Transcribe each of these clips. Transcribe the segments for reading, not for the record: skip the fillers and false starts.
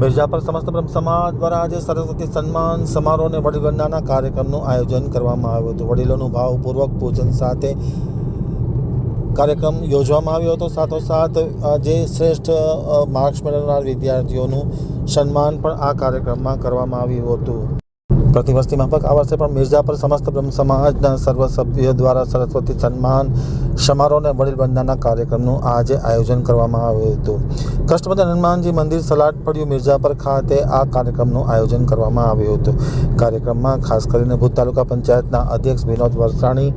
મિર્જાપર સમસ્ત બ્રહ્મ સમાજ દ્વારા આજે સરસ્વતી સન્માન સમારોહ અને વડીલવંદનાના કાર્યક્રમનું આયોજન કરવામાં આવ્યું હતું. વડીલોનું ભાવપૂર્વક પૂજન સાથે કાર્યક્રમ યોજવામાં આવ્યો હતો. સાથોસાથ જે શ્રેષ્ઠ માર્ક્સ મેળવનાર વિદ્યાર્થીઓનું સન્માન પણ આ કાર્યક્રમમાં કરવામાં આવ્યું હતું. પ્રતિવસ્તી માફક આ વર્ષે પણ મિર્જાપર સમસ્ત બ્રહ્મ સમાજના સર્વ સભ્યો દ્વારા સરસ્વતી સન્માન સમારોહ અને વડીલવંદનાના કાર્યક્રમનું આજે આયોજન કરવામાં આવ્યું હતું. કષ્ટભંજન હનુમાનજી મંદિર સલાડ પડ્યું મિર્જાપર ખાતે આ કાર્યક્રમનું આયોજન કરવામાં આવ્યું હતું. કાર્યક્રમમાં ખાસ કરીને ભુજ તાલુકા પંચાયતના અધ્યક્ષ વિનોદ વરસાણી,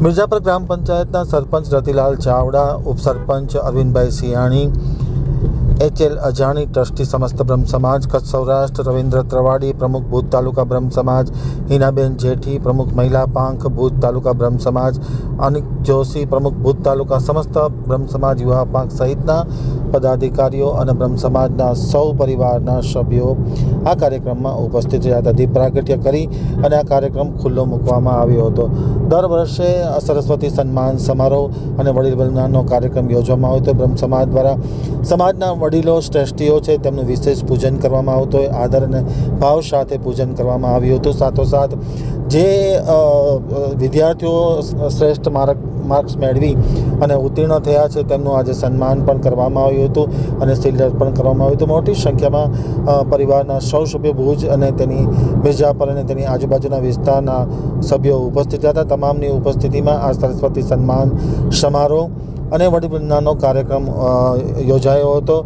મિર્જાપર ગ્રામ પંચાયતના સરપંચ રતિલાલ ચાવડા, ઉપસરપંચ અરવિંદભાઈ સિયાણી, HL અજાણી, ટ્રસ્ટી સમસ્ત બ્રહ્મ સમાજ કચ્છ સૌરાષ્ટ્ર રવિન્દ્ર ત્રવાડી, પ્રમુખ ભુજ તાલુકા બ્રહ્મ સમાજ હિનાબેન જેઠી, પ્રમુખ મહિલા પાંખ ભુજ તાલુકા બ્રહ્મ સમાજ અનિક જોશી, પ્રમુખ ભુજ તાલુકા સમસ્ત બ્રહ્મ સમાજ યુવા પાંખ સહિતના પદાધિકારીઓ અને બ્રહ્મ સમાજના સૌ પરિવારના સભ્યો આ કાર્યક્રમમાં ઉપસ્થિત રહ્યા હતા. દીપ પ્રાગટ્ય કરી અને આ કાર્યક્રમ ખુલ્લો મૂકવામાં આવ્યો હતો. દર વર્ષે સરસ્વતી સન્માન સમારોહ અને વડીલવંદનાનો કાર્યક્રમ યોજવામાં આવ્યો હતો. બ્રહ્મ સમાજ દ્વારા સમાજના વડીલો શ્રેષ્ઠીઓ છે તેમનું વિશેષ પૂજન કરવામાં આવતું હોય, આદર અને ભાવ સાથે પૂજન કરવામાં આવ્યું હતું. સાથોસાથ જે વિદ્યાર્થીઓ શ્રેષ્ઠ માર્ક્સ મેળવી અને ઉત્તીર્ણ થયા છે તેમનું આજે સન્માન પણ કરવામાં આવ્યું હતું અને શિલ્ડ પણ કરવામાં આવ્યું હતું. મોટી સંખ્યામાં પરિવારના સૌ સભ્યો ભુજ અને તેની મિર્જાપર અને તેની આજુબાજુના વિસ્તારના સભ્યો ઉપસ્થિત હતા. તમામની ઉપસ્થિતિમાં આ સરસ્વતી સન્માન સમારોહ અને વડીલવંદનાનો કાર્યક્રમ યોજાયો હતો.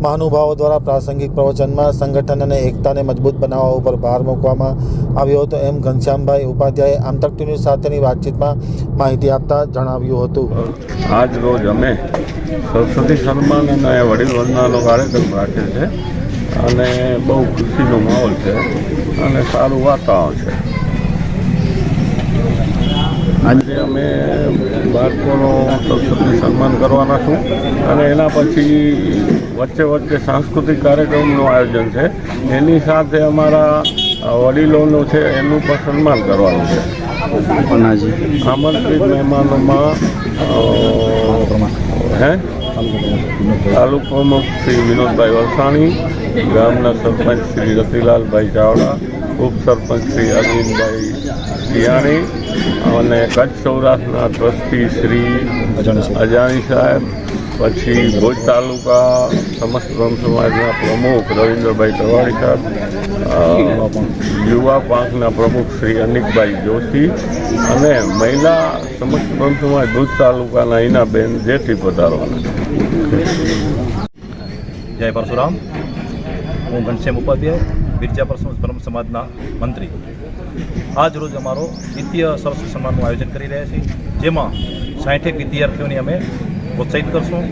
મહાનુભાવો દ્વારા પ્રાસંગિક પ્રવચનમાં સંગઠન અને એકતાને મજબૂત બનાવવા ઉપર ભાર મૂકવામાં આવ્યો હતો એમ ઘનશ્યામભાઈ ઉપાધ્યાય આમતક ન્યૂઝ સાથેની વાતચીતમાં માહિતી આપતા જણાવ્યું હતું. આજ રોજ અમે સરસ્વતી સન્માન અને વડીલવંદનાનો કાર્યક્રમ રાખે છે અને બહુ ખુશીનો માહોલ છે અને સારું વાતાવરણ છે. આજે અમે બાળકોનો સરસ્વતી સન્માન કરવાના છું અને એના પછી વચ્ચે સાંસ્કૃતિક કાર્યક્રમનું આયોજન છે. એની સાથે અમારા વડીલોનું છે એનું પણ સન્માન કરવાનું છે. આમંત્રિત મહેમાનોમાં તાલુકા પ્રમુખ શ્રી વિનોદભાઈ વરસાણી, ગામના સરપંચ શ્રી રતિલાલભાઈ ચાવડા, ઉપસરપંચ શ્રી અરવિંદભાઈ સિયાણી અને કચ્છ સૌરાષ્ટ્રના ટ્રસ્ટી શ્રી અજાણી સાહેબ, પછી ભુજ તાલુકા સમસ્ત બ્રહ્મ સમાજના પ્રમુખ રવિન્દ્રભાઈ ત્રવાડી સાહેબ, યુવા પાંખના પ્રમુખ શ્રી અનિકભાઈ જોશી અને મહિલા સમસ્ત બ્રહ્મ સમાજ ભુજ તાલુકાના હિનાબેન જેઠી પધારવાના. જય પરશુરામ. હું ઘનશ્યામ ઉપાધ્યાય, મિર્જાપર બ્રહ્મ સમાજના મંત્રી. આજ રોજ અમારો દ્વિતીય સરસ્વતી સન્માનનું આયોજન કરી રહ્યા છીએ, જેમાં 60 વિદ્યાર્થીઓની અમે પ્રોત્સાહિત કરશું,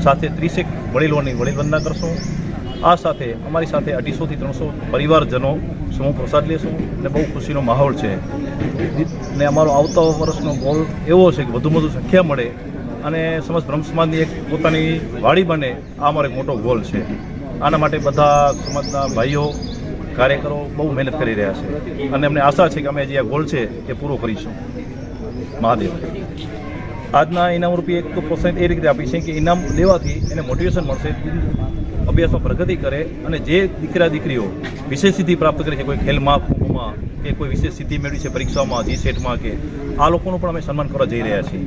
સાથે 30 વડીલોની વડીલવંદના કરશું. આ સાથે અમારી સાથે 250 થી 300 પરિવારજનો સમૂહ પ્રસાદ લેશું અને બહુ ખુશીનો માહોલ છે. ને અમારો આવતા વર્ષનો ગોલ એવો છે કે વધુમાં વધુ સંખ્યા મળે અને સમસ્ત બ્રહ્મ સમાજની એક પોતાની વાડી બને. આ અમારો એક મોટો ગોલ છે. આના માટે બધા સમાજના ભાઈઓ કાર્યકરો બહુ મહેનત કરી રહ્યા છે અને અમને આશા છે કે અમે જે આ ગોલ છે એ પૂરો કરીશું. મહાદેવ. આજના ઇનામ રૂપે એક તો પ્રોત્સાહન એ રીતે આપી છે કે ઇનામ લેવાથી એને મોટિવેશન મળશે, અભ્યાસમાં પ્રગતિ કરે અને જે દીકરા દીકરીઓ વિશેષ સિદ્ધિ પ્રાપ્ત કરી છે, કોઈ ખેલ મહાકુંભમાં કે કોઈ વિશેષ સિદ્ધિ મેળવી છે પરીક્ષામાં, GSETમાં, કે આ લોકોનું પણ અમે સન્માન કરવા જઈ રહ્યા છીએ.